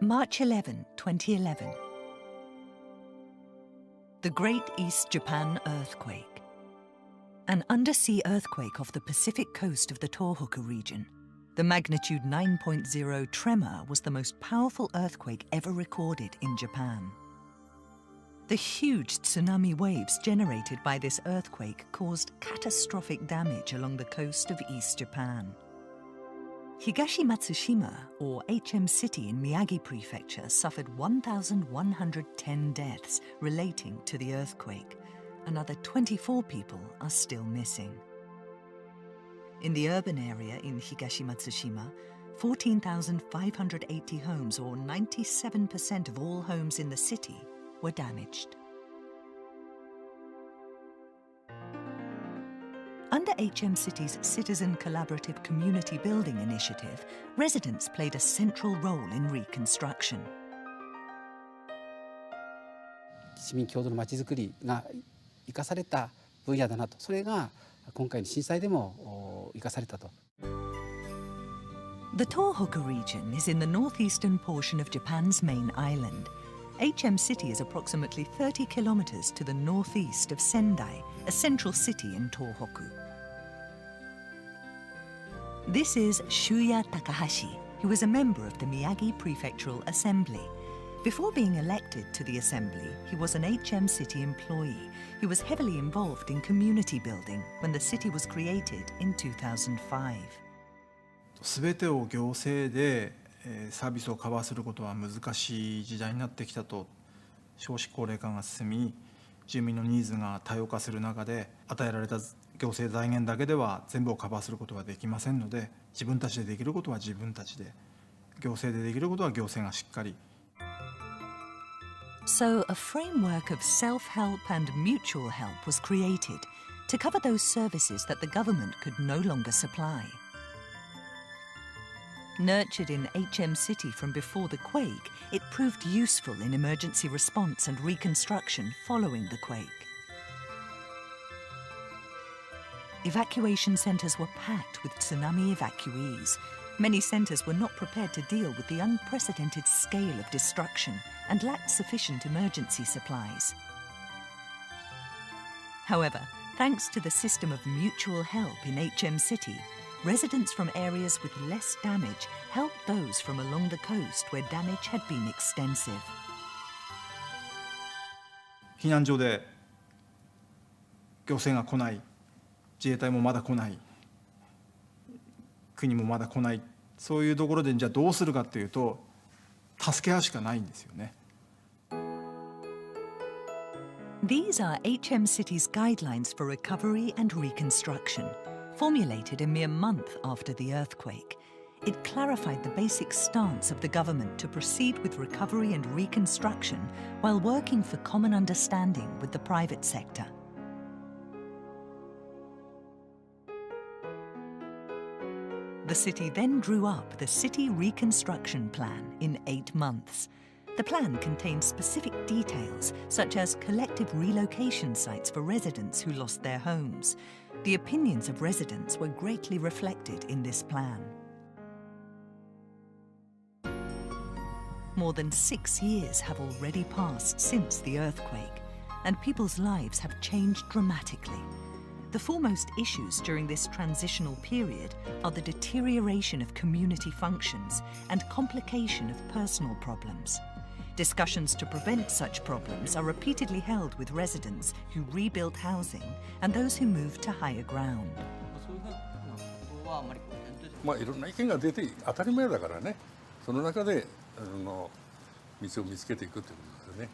March 11, 2011. The Great East Japan Earthquake. An undersea earthquake off the Pacific coast of the Tohoku region. The magnitude 9.0 tremor was the most powerful earthquake ever recorded in Japan. The huge tsunami waves generated by this earthquake caused catastrophic damage along the coast of East Japan. Higashi Matsushima, or HM City in Miyagi Prefecture, suffered 1,110 deaths relating to the earthquake. Another 24 people are still missing. In the urban area in Higashi Matsushima, 14,580 homes, or 97% of all homes in the city, were damaged. Under HM City's Citizen Collaborative Community Building Initiative, residents played a central role in reconstruction. 市民共同のまちづくりが生かされた分野だなと、それが今回の震災でも生かされたと。The Tohoku region is in the northeastern portion of Japan's main island. HM City is approximately 30 kilometers to the northeast of Sendai, a central city in Tohoku. This is Shuya Takahashi, who is a member of the Miyagi Prefectural Assembly. Before being elected to the assembly, he was an HM City employee who was heavily involved in community building when the city was created in 2005. 全てを行政でサービスをカバーすることは難しい時代になってきたと。少子高齢化が進み、住民のニーズが多様化する中で、与えられた行政財源だけでは全部をカバーすることができませんので、自分たちでできることは自分たちで、行政でできることは行政がしっかり。So a framework of self-help and mutual help was created to cover those services that the government could no longer supply. Nurtured in HM City from before the quake, it proved useful in emergency response and reconstruction following the quake. Evacuation centres were packed with tsunami evacuees. Many centres were not prepared to deal with the unprecedented scale of destruction and lacked sufficient emergency supplies. However, thanks to the system of mutual help in HM City, residents from areas with less damage helped those from along the coast where damage had been extensive. 避難所で行政が来ない、自衛隊もまだ来ない、国もまだ来ない、そういうところでじゃあどうするかっていうと、助け合うしかないんですよね。These are HM City's guidelines for recovery and reconstruction. Formulated a mere month after the earthquake, it clarified the basic stance of the government to proceed with recovery and reconstruction while working for common understanding with the private sector. The city then drew up the City Reconstruction Plan in 8 months. The plan contained specific details, such as collective relocation sites for residents who lost their homes. The opinions of residents were greatly reflected in this plan. More than 6 years have already passed since the earthquake, and people's lives have changed dramatically. The foremost issues during this transitional period are the deterioration of community functions and complication of personal problems. Discussions to prevent such problems are repeatedly held with residents who rebuilt housing and those who moved to higher ground. まあいろんな意見が出て当たり前だからね。その中で道を見つけていくということですよね。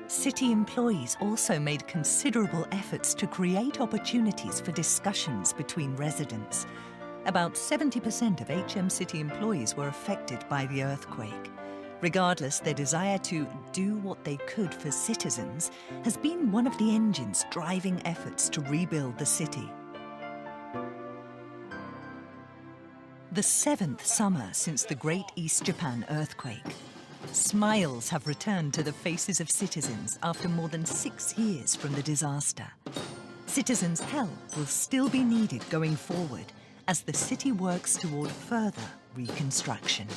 City employees also made considerable efforts to create opportunities for discussions between residents. About 70% of HM City employees were affected by the earthquake. Regardless, their desire to do what they could for citizens has been one of the engines driving efforts to rebuild the city. The 7th summer since the Great East Japan earthquake. Smiles have returned to the faces of citizens after more than 6 years from the disaster. Citizens' help will still be needed going forward as the city works toward further reconstruction.